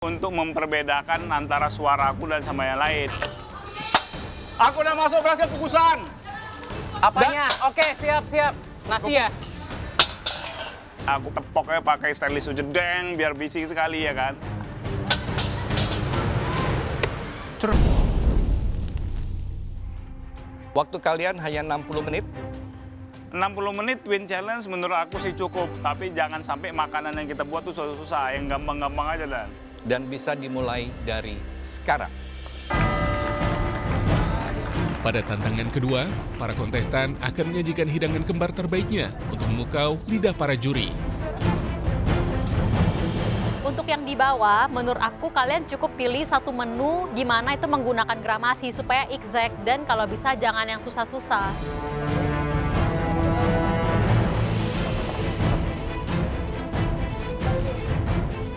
untuk memperbedakan antara suaraku dan sama yang lain. Aku udah masuk kelas kepukusan. Apanya? Oke, siap. Nasi ya? Aku tepoknya pakai stainless jedeng biar bising sekali ya kan. Waktu kalian hanya 60 menit. 60 menit win challenge menurut aku sih cukup. Tapi jangan sampai makanan yang kita buat tuh susah-susah. Yang gampang-gampang aja Dan. Dan bisa dimulai dari sekarang. Pada tantangan kedua, para kontestan akan menyajikan hidangan kembar terbaiknya untuk memukau lidah para juri. Untuk yang di bawah, menurut aku kalian cukup pilih satu menu di mana itu menggunakan gramasi supaya exact dan kalau bisa jangan yang susah-susah.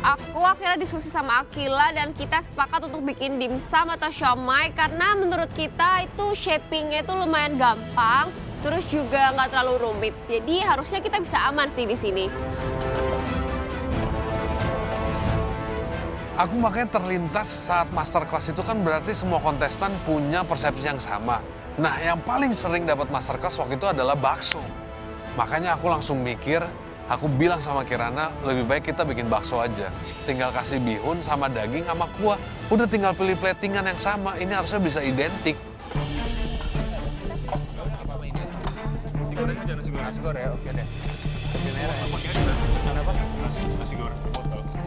Aku akhirnya diskusi sama Akila dan kita sepakat untuk bikin dimsum atau siomay karena menurut kita itu shapingnya itu lumayan gampang, terus juga nggak terlalu rumit. Jadi harusnya kita bisa aman sih di sini. Aku makanya terlintas saat masterclass itu kan berarti semua kontestan punya persepsi yang sama. Nah, yang paling sering dapat masterclass waktu itu adalah bakso. Makanya aku langsung mikir, aku bilang sama Kirana, lebih baik kita bikin bakso aja. Tinggal kasih bihun sama daging sama kuah. Udah tinggal pilih platingan yang sama, ini harusnya bisa identik. Nasi goreng ya, oke deh. Nasi goreng.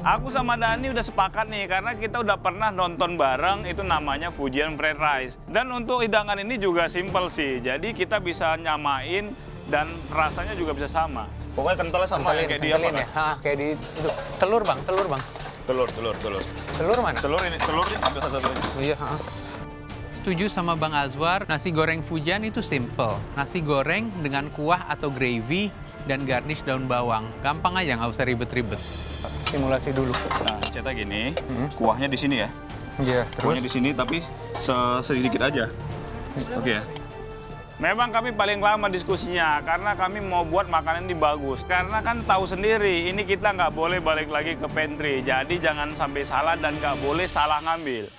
Aku sama Dani udah sepakat nih karena kita udah pernah nonton bareng itu namanya Fujian Fried Rice. Dan untuk hidangan ini juga simple sih. Jadi kita bisa nyamain dan rasanya juga bisa sama. Pokoknya kentalnya sama kayak di apa? Ya? Kayak di itu. Telur bang. Telur. Telur mana? Telur ini ambil satu-satunya. Iya. Setuju sama Bang Azwar, nasi goreng Fujian itu simple. Nasi goreng dengan kuah atau gravy dan garnish daun bawang. Gampang aja, nggak usah ribet-ribet. Simulasi dulu. Nah, cetak gini, kuahnya di sini ya. Iya, Kuahnya di sini tapi sedikit aja. Oke ya. Memang kami paling lama diskusinya karena kami mau buat makanan ini bagus. Karena kan tahu sendiri, ini kita nggak boleh balik lagi ke pantry. Jadi jangan sampai salah dan nggak boleh salah ngambil.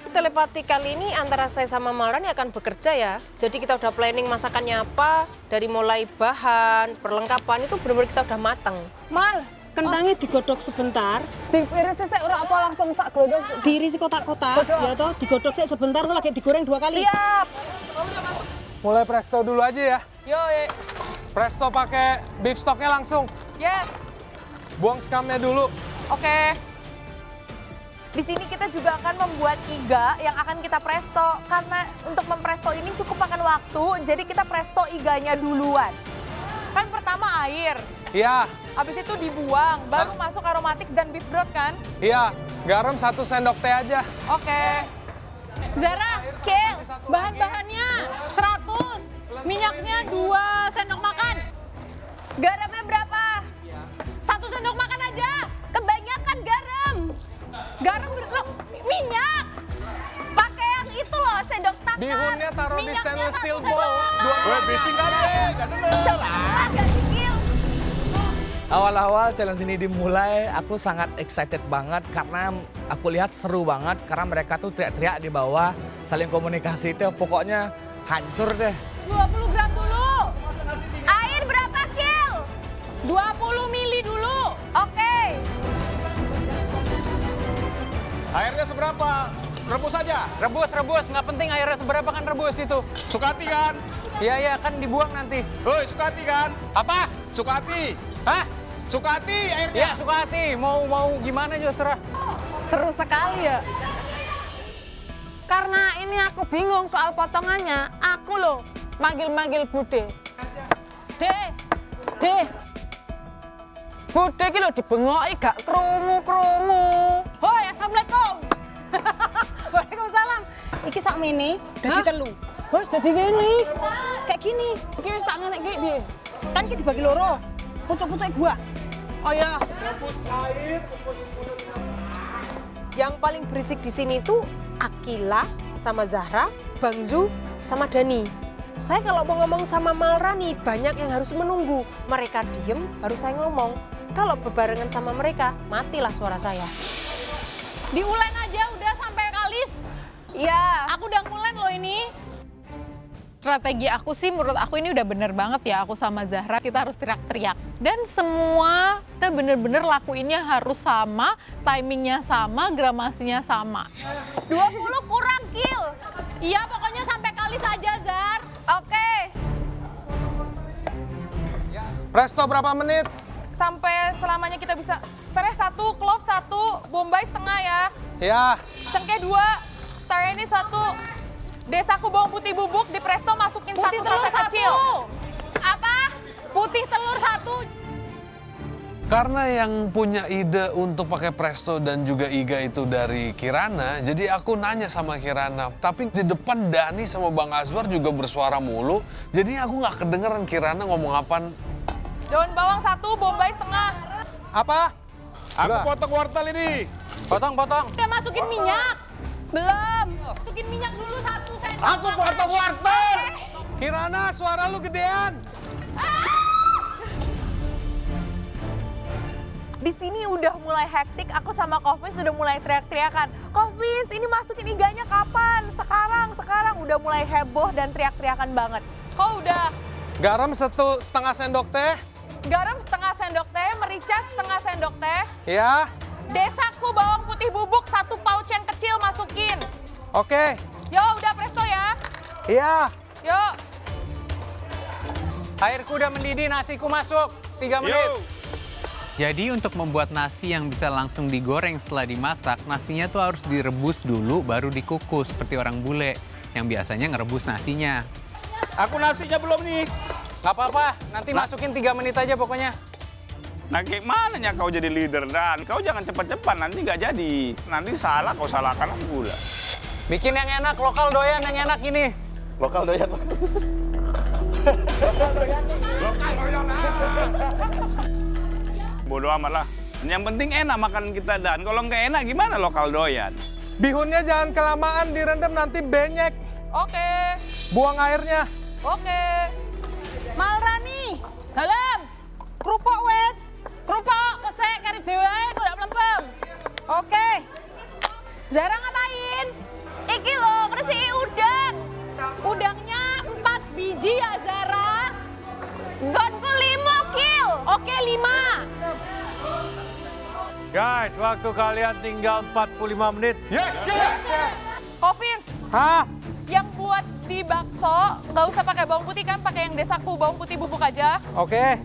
Telepati kali ini antara saya sama Maulani akan bekerja ya. Jadi kita udah planning masakannya apa, dari mulai bahan, perlengkapan itu benar-benar kita udah matang. Mal, kentangnya digodok sebentar. Diiris sik ora apa langsung sak glodok. Diiris kotak-kotak, ya toh, digodok sik sebentar lagi digoreng 2 kali. Siap. Mulai presto dulu aja ya. Yo, Presto pakai beef stocknya langsung. yes, Buang skamnya dulu. oke. Di sini kita juga akan membuat iga yang akan kita presto. Karena untuk mempresto ini cukup makan waktu, jadi kita presto iganya duluan. Kan pertama air, Iya, habis itu dibuang, baru masuk aromatik dan beef broth kan? iya. Garam 1 sendok teh aja. Oke. Zara, Kale, bahan-bahannya 100, minyaknya 2 sendok makan. Garamnya berapa? 1 sendok makan aja, kebanyakan garam. Garam, minyak. Pakai yang itu loh, sendok tangan. Bihunnya taruh di Minyaknya stainless 1 steel sendok. bowl. Gue bising kan gak denger. Sebentar, gak dikil. Awal-awal challenge ini dimulai, aku sangat excited banget karena aku lihat seru banget karena mereka tuh teriak-teriak di bawah, saling komunikasi itu pokoknya hancur deh. 20 gram dulu. Air berapa, Kil? 20 mili dulu. Oke. Airnya seberapa? Rebus aja. Rebus. Nggak penting airnya seberapa kan rebus itu. Sukati kan? Iya, kan dibuang nanti. Hoi, Sukati kan? Apa? Sukati. Hah? Sukati airnya. Ya, suka hati. Mau gimana juga serah. Seru sekali ya. Karena ini aku bingung soal potongannya, aku loh manggil-manggil Bude. De. Bude ki lho dibengoki gak krungu-krungu. Hoi, assalamualaikum. Waalaikumsalam. Iki sak mini dadi telu. Wes dadi ngene. Kayak gini. Iki wis tak ngene iki piye? Kan iki dibagi loro. Pucuk-pucuke gua. Oh ya. Yang paling berisik di sini tuh Akila sama Zahra, Bang Zu sama Dani. Saya kalau mau ngomong sama Malrani, banyak yang harus menunggu. Mereka diem, baru saya ngomong. Kalau berbarengan sama mereka, matilah suara saya. Diulen aja udah sampai kalis. Iya. Aku udah ngulen loh ini. Strategi aku sih menurut aku ini udah bener banget ya, aku sama Zahra kita harus teriak-teriak. Dan semua kita bener-bener lakuinnya harus sama, timingnya sama, gramasinya sama. 20 kurang kill. Iya pokoknya sampai kalis aja Zar. Oke. Presto berapa menit? Sampai selamanya kita bisa sereh 1, clove 1, bombay setengah ya. Ya. Cengkeh 2, star ini 1. Desaku bawang putih bubuk di presto masukin Putih 1 telur saset kecil. Apa? Putih telur 1. Karena yang punya ide untuk pakai presto dan juga iga itu dari Kirana, jadi aku nanya sama Kirana. Tapi di depan Dani sama Bang Azwar juga bersuara mulu, jadi aku nggak kedengeran Kirana ngomong apaan. Daun bawang 1, bombay setengah. Apa? Aku potong wortel ini. Potong. Udah masukin minyak. Belum. Masukin minyak dulu 1 sendok. Aku potong wortel. Kirana, suara lu gedean. Di sini udah mulai hektik, aku sama Kofins sudah mulai teriak-teriakan. Kofins, ini masukin iganya kapan? Sekarang. Udah mulai heboh dan teriak-teriakan banget. Oh udah. Garam 1,5 sendok teh. Garam setengah sendok teh, merica setengah sendok teh. Ya. Desaku bawang putih bubuk 1 pouch yang kecil masukin. Oke. Yo udah presto ya. Iya. Yuk. Airku udah mendidih, nasiku masuk. 3 menit. Jadi untuk membuat nasi yang bisa langsung digoreng setelah dimasak, nasinya tuh harus direbus dulu baru dikukus seperti orang bule yang biasanya ngerebus nasinya. Aku nasinya belum nih. Nggak apa-apa, nanti masukin 3 menit aja pokoknya. Nah gimana ya kau jadi leader Dan? Kau jangan cepat-cepat, nanti nggak jadi. Nanti salah, kau salahkan aku pula. Bikin yang enak, lokal doyan yang enak ini. Lokal doyan. Bodoh amat lah. Yang penting enak makan kita Dan. Kalau nggak enak gimana lokal doyan? Bihunnya jangan kelamaan direndam nanti benyek. Oke. Buang airnya. Oke. Malrani, dalam. Kerupuk wes. Kerupuk, kesek, kari dewa, kudak melempem. Oke. Zara ngapain? Iki loh, bersihin udang. Udangnya 4 biji ya Zara. Gonku 5 kill. Oke 5. Guys, waktu kalian tinggal 45 menit. Yes. Kofins, Hah? yang buat di bakso nggak usah pakai bawang putih kan, pakai yang desaku bawang putih bubuk aja. Oke.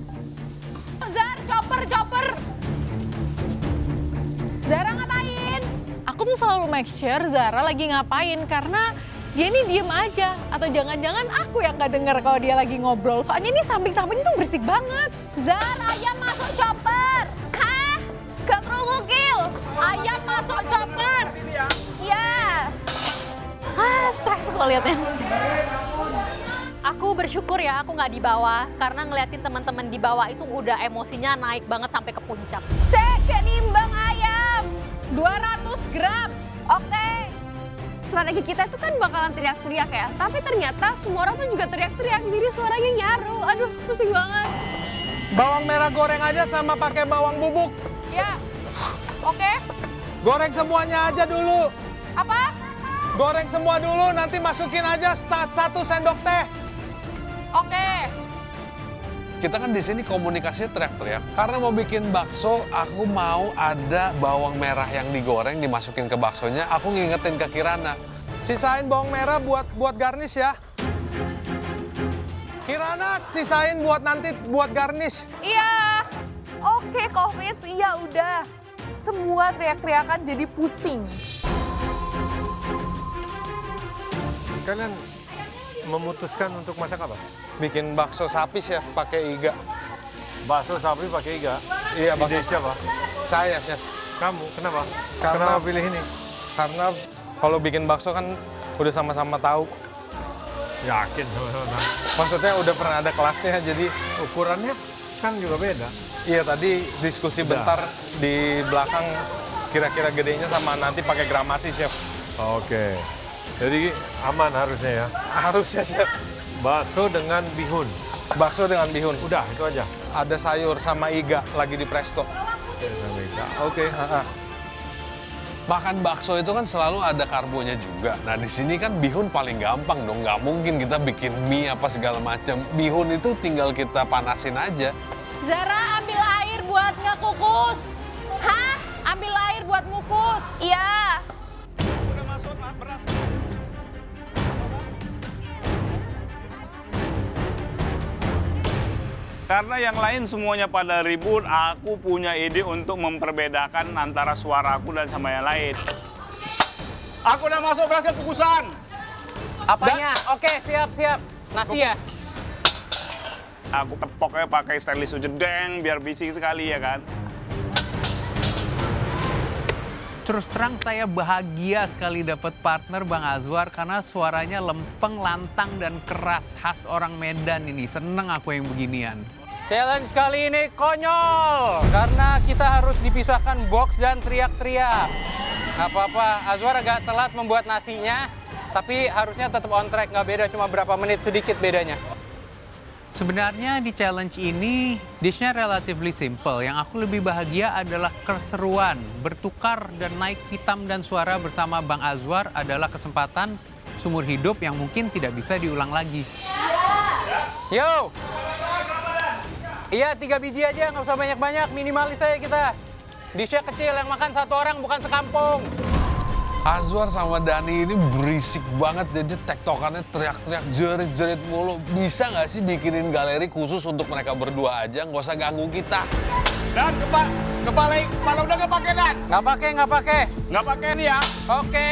Zar, chopper. Zara ngapain? Aku tuh selalu make sure Zara lagi ngapain karena dia ini diem aja. Atau jangan-jangan aku yang nggak dengar kalau dia lagi ngobrol. Soalnya ini samping-samping tuh berisik banget. Zar, ayam masuk chopper. Hah? Gak kerungu kill. Ayam masuk chopper. Iya. Stres kalau liatnya. Aku bersyukur ya aku nggak di bawah karena ngeliatin teman-teman di bawah itu udah emosinya naik banget sampai ke puncak. Cek nimbang ayam. 200 gram. Oke. Strategi kita itu kan bakalan teriak-teriak ya. Tapi ternyata semua orang tuh juga teriak-teriak. Jadi suaranya nyaru. Aduh, pusing banget. Bawang merah goreng aja sama pakai bawang bubuk. Ya. Oke. Goreng semuanya aja dulu. Apa? Goreng semua dulu, nanti masukin aja 1 sendok teh. Oke. Kita kan di sini komunikasinya teriak-teriak. Karena mau bikin bakso, aku mau ada bawang merah yang digoreng dimasukin ke baksonya. Aku ngingetin ke Kirana. Sisain bawang merah buat garnish ya. Kirana, sisain buat garnish. Iya. Oke, Kofins. Iya udah. Semua teriak-teriakan jadi pusing. Kalian memutuskan untuk masak apa? Bikin bakso sapi chef pakai iga. Bakso sapi pakai iga? Iya, Ide siapa? Saya chef. Kamu, kenapa? Karena Kenapa pilih ini? Karena kalau bikin bakso kan udah sama-sama tahu. Yakin sama-sama. Maksudnya udah pernah ada kelasnya, jadi ukurannya kan juga beda. Iya, tadi diskusi bentar di belakang kira-kira gedenya sama nanti pakai gramasi chef. Oke. Jadi aman harusnya ya? Harusnya chef. Bakso dengan bihun. Bakso dengan bihun. Udah, itu aja. Ada sayur sama iga lagi di presto. Oke. Makan bakso itu kan selalu ada karbonya juga. Nah di sini kan bihun paling gampang dong. Nggak mungkin kita bikin mie apa segala macam. Bihun itu tinggal kita panasin aja. Zara, ambil air buat ngekukus. Hah? Ambil air buat ngukus. Iya. Udah masuk beras. Karena yang lain semuanya pada ribut, aku punya ide untuk memperbedakan antara suaraku dan sama yang lain. Aku udah masuk beras kukusan. Apanya? Oke, siap. Nasi ya? Aku tepoknya pakai stainless jedeng biar bising sekali ya kan. Terus terang saya bahagia sekali dapat partner Bang Azwar karena suaranya lempeng, lantang, dan keras khas orang Medan ini. Seneng aku yang beginian. Challenge kali ini konyol karena kita harus dipisahkan box dan teriak-teriak. Gak apa-apa, Azwar agak telat membuat nasinya, tapi harusnya tetap on track, nggak beda, cuma berapa menit sedikit bedanya. Sebenarnya di challenge ini, dishnya relatively simple. Yang aku lebih bahagia adalah keseruan. Bertukar dan naik hitam dan suara bersama Bang Azwar adalah kesempatan seumur hidup yang mungkin tidak bisa diulang lagi. Yo! Iya, 3 biji aja, nggak usah banyak-banyak. Minimalis aja kita. Dishnya kecil, yang makan 1 orang, bukan sekampung. Azwar sama Dani ini berisik banget, jadi tektokannya teriak-teriak, jerit-jerit mulu. Bisa nggak sih bikinin galeri khusus untuk mereka berdua aja, nggak usah ganggu kita? Dan kepala udah nggak pakai Dan? Nggak pakai. Nggak pakai nih ya? Oke.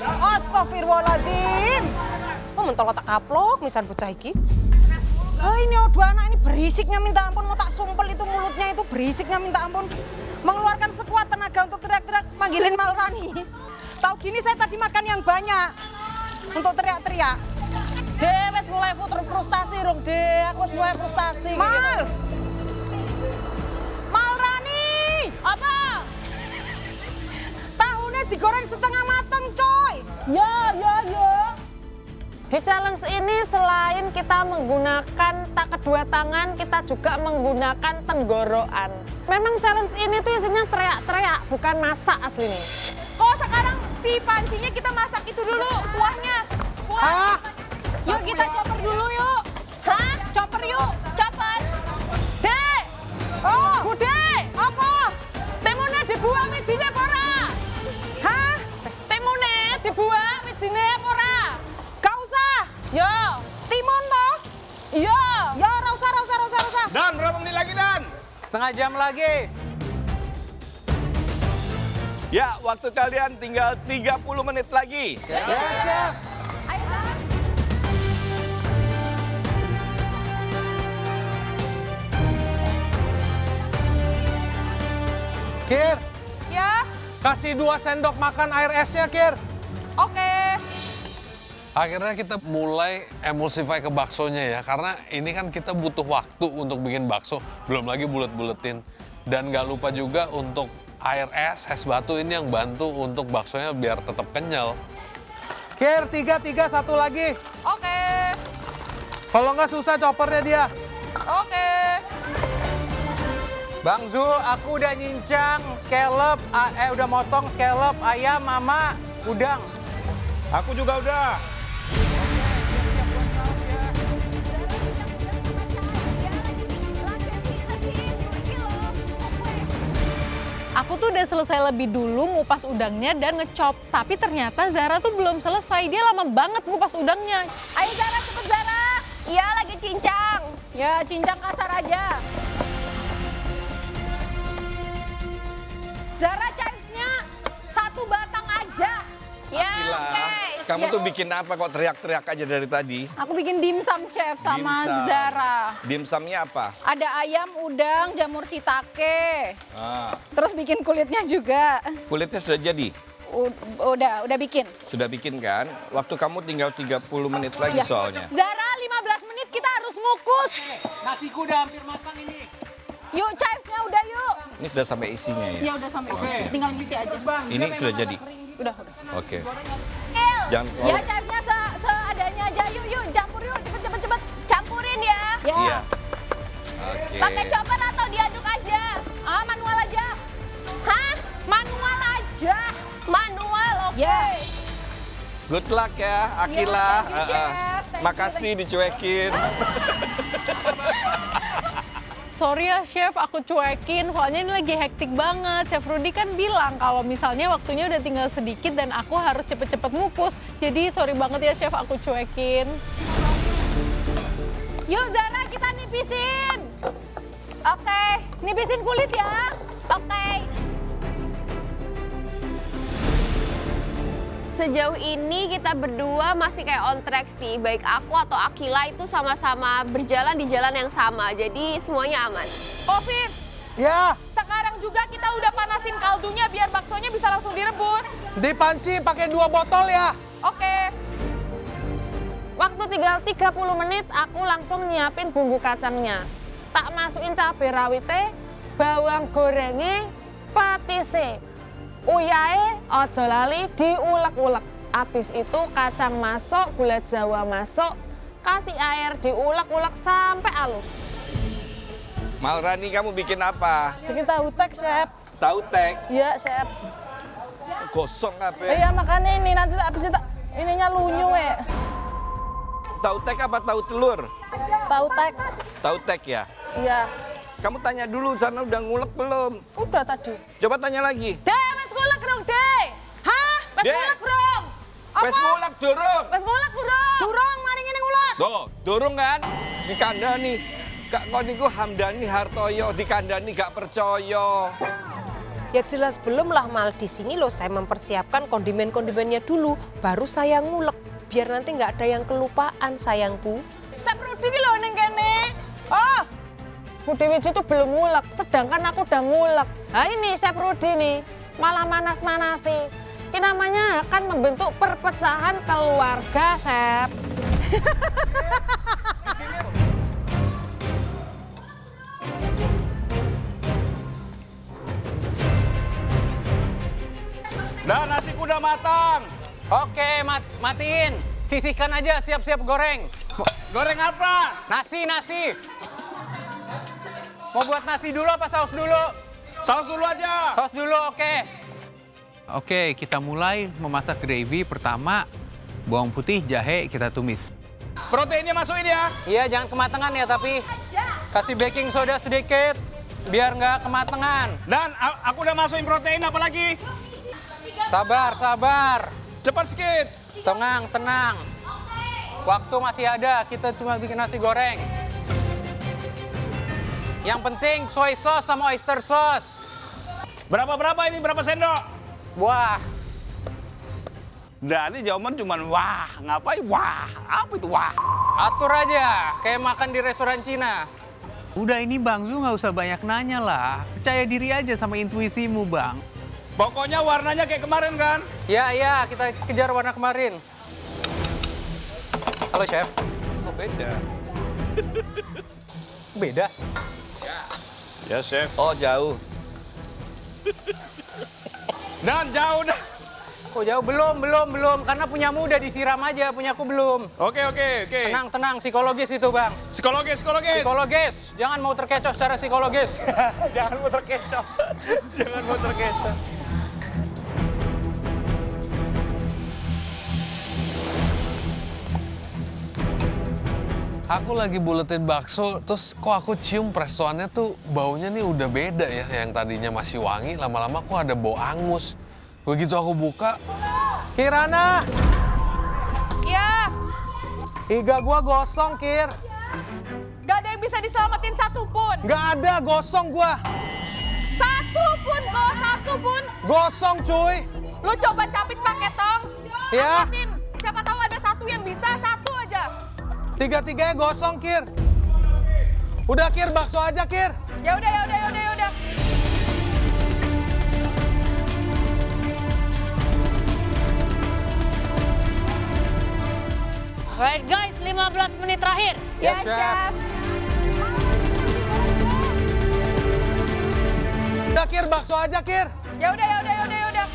Astagfirullahaladzim. Oh, mentol otak kaplok, misalnya bocah iki. Ini dua anak ini berisiknya minta ampun, mau tak sumpel itu mulutnya itu berisiknya minta ampun. Mengeluarkan sekuat tenaga untuk teriak-teriak manggilin Malrani. Tahu gini saya tadi makan yang banyak untuk teriak-teriak. Deh, wes mulai frustasi rong, Deh. Aku wes mulai frustasi. Malrani! Apa? Tahunya digoreng setengah mateng, coy. Ya. Di challenge ini selain kita menggunakan kedua tangan, kita juga menggunakan tenggorokan. Memang challenge ini tuh isinya teriak-teriak, bukan masak aslinya. Kok sekarang si pancinya kita masak itu dulu, kuahnya. Kuah. Yuk kita chopper dulu yuk. Hah? Chopper yuk, chopper. Dek! Oh, Bude! apa? Timunnya dibuang wijine apa ora? Hah? Timunnya dibuang wijine apa ora? Gak usah. Yo! Timun toh? Iya! Ya, rasa. Dan berapa menit lagi Dan? Setengah jam lagi. Ya, waktu kalian tinggal 30 menit lagi. Kir, Ya, kasih 2 sendok makan air esnya, Kir. oke. Akhirnya kita mulai emulsify ke baksonya ya, karena ini kan kita butuh waktu untuk bikin bakso, belum lagi bulet-buletin. Dan nggak lupa juga untuk air es batu ini yang bantu untuk baksonya biar tetap kenyal. Kir, 3, 1 lagi. Oke. Kalau nggak susah choppernya dia. Oke. Bang Zul, aku udah nyincang scallop, udah motong scallop, ayam, mama, udang. Aku juga udah. Aku tuh udah selesai lebih dulu ngupas udangnya dan ngecop. Tapi ternyata Zara tuh belum selesai. Dia lama banget ngupas udangnya. Ayo Zara, cepet Zara. Iya, lagi cincang. Ya, cincang kasar aja. Zara, chives-nya 1 batang aja. Ya, Gila, oke. kamu tuh bikin apa kok teriak-teriak aja dari tadi? Aku bikin dimsum, Chef, sama Dimsum. Zara. Dimsumnya apa? Ada ayam, udang, jamur shiitake. Ah, Terus bikin kulitnya juga. kulitnya sudah jadi? Udah bikin. Sudah bikin kan? Waktu kamu tinggal 30 menit lagi Ya. soalnya. Zara, 15 menit kita harus ngukus. Nasiku udah hampir matang ini. Yuk, chives-nya udah yuk. Ini sudah sampai isinya ya? Ya udah sampai sini. Tinggal ngisi aja. Ini sudah jadi? Udah. Oke. Ya, Jangan chives-nya seadanya aja. Yuk, campur yuk. Iya. Oke. Pakai chopper atau diaduk aja? Ah, manual aja. Hah? Manual aja. Manual, oke. Yes. Good luck ya, Akila. Iya, thank you, Chef. Thank you, Makasih dicuekin. Sorry ya Chef, aku cuekin. Soalnya ini lagi hektik banget. Chef Rudy kan bilang kalau misalnya waktunya udah tinggal sedikit dan aku harus cepet-cepet ngukus. Jadi sorry banget ya Chef, aku cuekin. Yuk Zara, kita nipisin. Oke. Nipisin kulit ya. Oke. Sejauh ini kita berdua masih kayak on track sih. Baik aku atau Akila itu sama-sama berjalan di jalan yang sama. Jadi semuanya aman. Oh Viv, Ya, sekarang juga kita udah panasin kaldunya biar baksonya bisa langsung direbus. di panci pakai 2 botol ya. Oke. Waktu tinggal 30 menit aku langsung nyiapin bumbu kacangnya. Tak masukin cabai rawite, bawang gorengnya, petise. Uyahe ojo lali diulek-ulek. Habis itu kacang masuk, gula jawa masuk, kasih air diulek-ulek sampai halus. Malrani, kamu bikin apa? Bikin tahu tek, Chef. Tahu tek? Iya, Chef. Gosong apa? Iya, makanya ini nanti habis itu ininya lunyu ya. Tahu tek apa tahu telur? Tahu tek. Tahu tek ya? Iya. Kamu tanya dulu sana udah ngulek belum? Udah tadi. Coba tanya lagi. Dek, wes ngulek rong, Dek. Hah? Wes Dek. ngulek rong. Wes ngulek durung. Wes ngulek durung. Durung, mari ngene ngulek. Tuh, durung kan? Dikandani. Kak kau niku Hamdani Hartoyo dikandani gak percaya. Ya jelas belum lah Mal, di sini loh saya mempersiapkan kondimen-kondimennya dulu, baru saya ngulek. Biar nanti nggak ada yang kelupaan sayangku. Chef Rudy ki lho ning kene. Oh. Budi Wiji itu belum ngulek, sedangkan aku udah ngulek. Nah ini Chef Rudy nih, malah manas-manasi. Ini namanya akan membentuk perpecahan keluarga, Chef. Dan nasiku udah matang. Oke, matiin. Sisihkan aja, siap-siap goreng. Goreng apa? Nasi. Mau buat nasi dulu apa saus dulu? Saus dulu aja. Saus dulu, oke. Oke, kita mulai memasak gravy. Pertama, bawang putih, jahe kita tumis. Proteinnya masukin ya. Iya, jangan kematangan ya, tapi kasih baking soda sedikit biar nggak kematangan. Dan aku udah masukin protein apa lagi? Sabar. Cepat sedikit. Tenang. Waktu masih ada, kita cuma bikin nasi goreng. Yang penting soy sauce sama oyster sauce. Berapa ini? Berapa sendok? Wah, Dan ini jawaban cuman wah, ngapain wah? Apa itu wah? atur aja, kayak makan di restoran Cina. Udah ini Bang Zu nggak usah banyak nanya lah. Percaya diri aja sama intuisimu, Bang. Pokoknya warnanya kayak kemarin kan? Ya, kita kejar warna kemarin. Halo, Chef. Oh, beda. Beda? Ya, Chef. Oh, jauh. Dan jauh dah. Kok jauh? Belum. Karena punyamu udah disiram aja, punyaku belum. Oke. Tenang, psikologis itu, Bang. Psikologis. Jangan mau terkecoh secara psikologis. Jangan mau terkecoh. Aku lagi buletin bakso, terus kok aku cium prestoannya tuh baunya nih udah beda ya. Yang tadinya masih wangi, lama-lama kok ada bau angus. Begitu aku buka, Kirana, Ya, iga gua gosong, Kir. gak ada yang bisa diselamatin satupun. Nggak ada, gosong gua. Satupun kok, satupun. Gosong, cuy. Lu coba capit pakai tong. Ya. Angkatin. Siapa tahu ada satu yang bisa, satu aja. Tiga-tiganya gosong, Kir. Udah, Kir, bakso aja, Kir. Ya udah. Alright guys, 15 menit terakhir. Ya, Chef. Udah, Kir, bakso aja, Kir. Ya udah.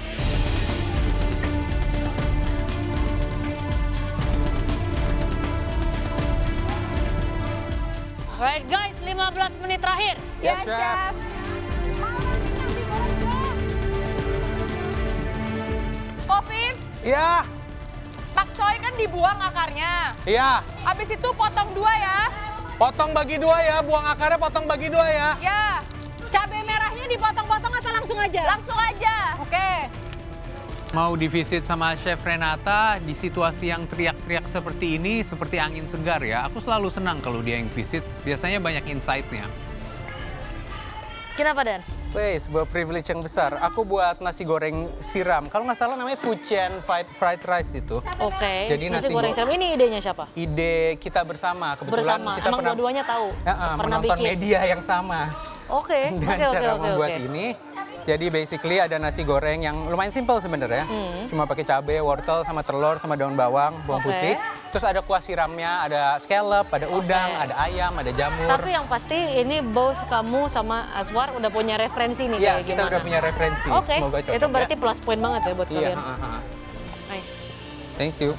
Alright guys, 15 menit terakhir. Ya, Chef. Kofif, Iya, pakcoy kan dibuang akarnya. iya. Habis itu potong 2 ya. Potong bagi 2 ya, buang akarnya potong bagi 2 ya. Ya. Cabai merahnya dipotong-potong atau langsung aja? Langsung aja. Oke. Mau divisit sama Chef Renata di situasi yang teriak-teriak seperti ini, seperti angin segar ya. Aku selalu senang kalau dia yang visit, biasanya banyak insight-nya. Kenapa Dan? Wih, sebuah privilege yang besar. Aku buat nasi goreng siram. Kalau nggak salah namanya Fujian fried rice itu. Oke, Jadi nasi nasi goreng siram. Ini idenya siapa? Ide kita bersama. Kebetulan Bersama. kita Emang pernah dua-duanya tahu? Pernah menonton bikin? media yang sama. Oke, Dengan cara oke. membuat ini. Jadi basically ada nasi goreng yang lumayan simple sebenarnya. Cuma pakai cabai, wortel, sama telur, sama daun bawang, bawang Oke. putih. Terus ada kuah siramnya, ada scallop, ada udang, ada ayam, ada jamur. Tapi yang pasti ini bos kamu sama Azwar udah punya referensi nih Iya, kayak kita gimana. udah punya referensi. Oke, Semoga cocok itu berarti ya. plus point banget ya buat Iya, kalian. Nice. Thank you.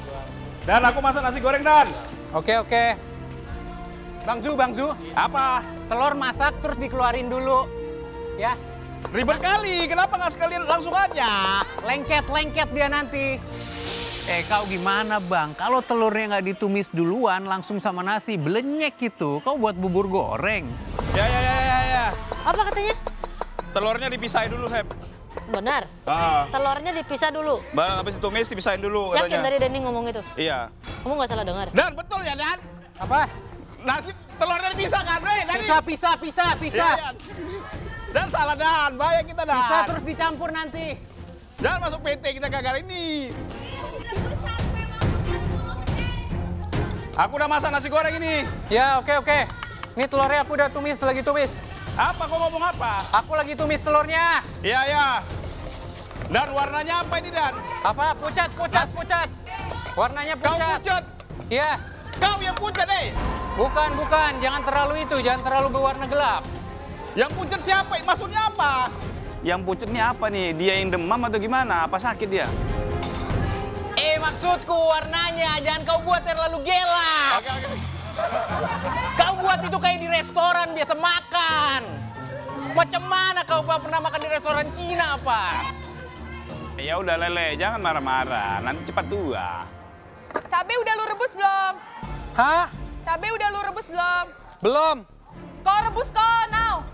Dan aku masak nasi goreng, Dan. Oke. Bang Zu. Apa? Telur masak terus dikeluarin dulu. Ya. Ribet kali, kenapa nggak sekalian langsung aja? Lengket dia nanti. Kau gimana Bang? Kalau telurnya nggak ditumis duluan, langsung sama nasi, belenyek gitu. Kau buat bubur goreng. Ya. Apa katanya? Telurnya dipisahin dulu, Chef. Benar. Telurnya dipisah dulu. Barang habis ditumis dipisahin dulu Yakin katanya. tadi Denny ngomong itu? Iya. Kamu nggak salah dengar? Dan betul ya, Dan? Apa? Nasi telurnya dipisah kan, Bre? Pisah. Iya. Dan salah, Dan. Bahaya kita, Dan. Bisa terus dicampur nanti. Dan masuk PT kita gagal ini. Aku udah masak nasi goreng ini. Ya, oke. Ini telurnya aku udah lagi tumis. Apa? Kau ngomong apa? Aku lagi tumis telurnya. Iya. Dan warnanya apa ini, Dan? Apa? Pucat. Warnanya Kau pucat. pucat. Iya. Kau yang pucat, Bukan. Jangan terlalu berwarna gelap. Yang pucat siapa? Maksudnya apa? Yang pucat ini apa nih? Dia yang demam atau gimana? Apa sakit dia? Maksudku warnanya. Jangan kau buat terlalu gelap. Oke. Kau buat itu kayak di restoran biasa makan. Macam mana kau pernah makan di restoran Cina apa? Ya udah Lele, jangan marah-marah. Nanti cepat tua. Cabai udah lu rebus belum? Hah? Cabai udah lu rebus belum? Belum. Kau rebus kok, now.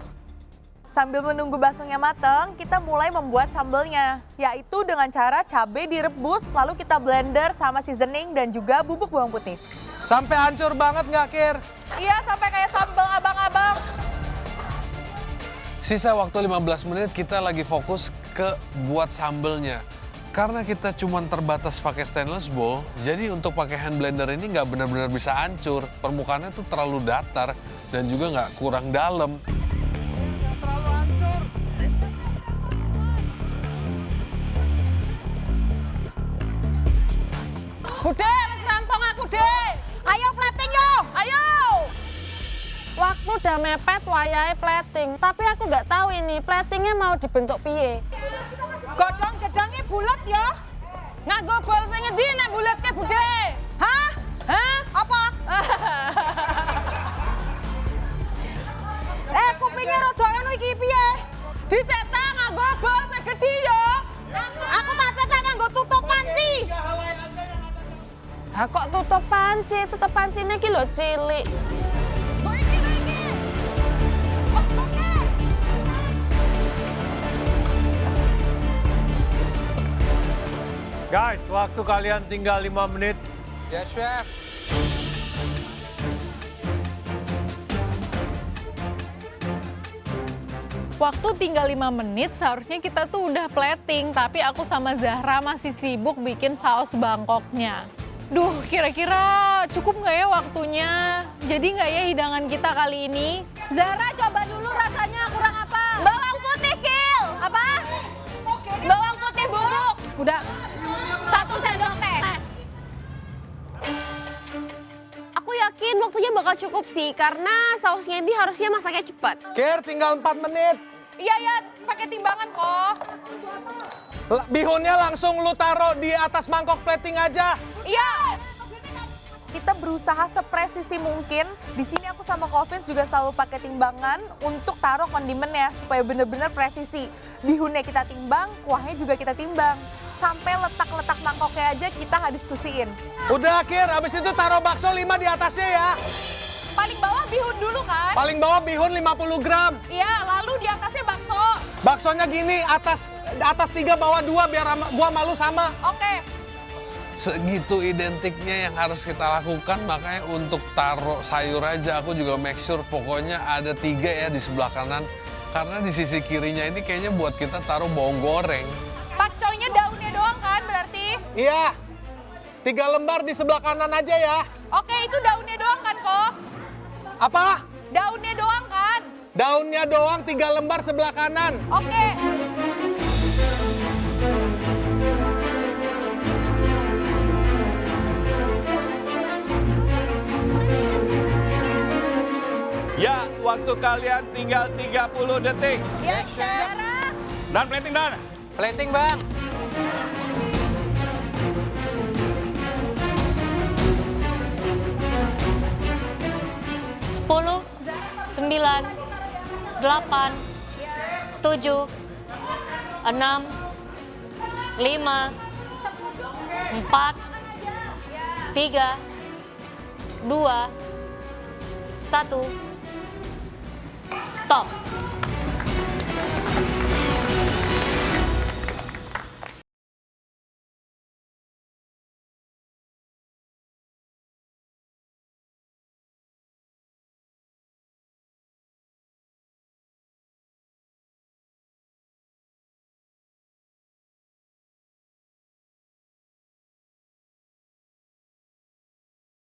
Sambil menunggu baksonya mateng, kita mulai membuat sambelnya, yaitu dengan cara cabai direbus, lalu kita blender sama seasoning dan juga bubuk bawang putih. Sampai hancur banget nggak, Kir? Iya, sampai kayak sambal abang-abang. Sisa waktu 15 menit kita lagi fokus ke buat sambelnya. Karena kita cuma terbatas pakai stainless bowl, jadi untuk pakai hand blender ini nggak benar-benar bisa hancur. Permukaannya tuh terlalu datar dan juga nggak kurang dalam. Bude, wis rampung aku, Dek. Ayo plating yo. Ayo. Waktu udah mepet wayahe plating, tapi aku nggak tahu ini platingnya mau dibentuk piye. Godhong gedangnya bulat ya. Nganggo bol sing ngendi nek bulatke, Bude? Hah? Apa? Kupingnya rada anu iki piye? Dicetak nganggo bol sing gedhi ya. Aku tak cetak nganggo tutup panci. Kok tutup pancine iki lho cilik. Guys, waktu kalian tinggal 5 menit. Ya, Chef. Waktu tinggal 5 menit, seharusnya kita tuh udah plating, tapi aku sama Zahra masih sibuk bikin saus Bangkoknya. Duh, kira-kira cukup nggak ya waktunya? Jadi nggak ya hidangan kita kali ini? Zahra, coba dulu rasanya kurang apa? Bawang putih, Kil. Apa? Bawang putih bubuk. Udah. 1 sendok teh. Aku yakin waktunya bakal cukup sih, karena sausnya ini harusnya masaknya cepat. Kir, tinggal 4 menit. Iya, pakai timbangan kok. Bihunnya langsung lu taruh di atas mangkok plating aja. Iya. kita berusaha sepresisi mungkin. Di sini aku sama Kofins juga selalu pakai timbangan untuk taruh kondimennya supaya bener-bener presisi. Bihunnya kita timbang, kuahnya juga kita timbang. Sampai letak-letak mangkoknya aja kita diskusiin. Udah Kir, abis itu taruh bakso 5 di atasnya ya. Paling bawah bihun dulu kan? Paling bawah bihun 50 gram. Iya, lalu di atasnya bakso. Baksonya gini, atas 3 bawah 2 biar gua malu sama. Oke. Segitu identiknya yang harus kita lakukan, makanya untuk taruh sayur aja aku juga make sure pokoknya ada 3 ya di sebelah kanan. Karena di sisi kirinya ini kayaknya buat kita taruh bawang goreng. Baksonya daunnya doang kan berarti? Iya, 3 lembar di sebelah kanan aja ya. Oke, itu daunnya doang kan kok? Apa? Daunnya doang kan? Daunnya doang 3 lembar sebelah kanan. Oke. Ya, waktu kalian tinggal 30 detik. Ya, Zara. Dan plating dan. Plating, Bang. Sepuluh, 9, 8, 7, 6, 5, 4, 3, 2, 1, stop.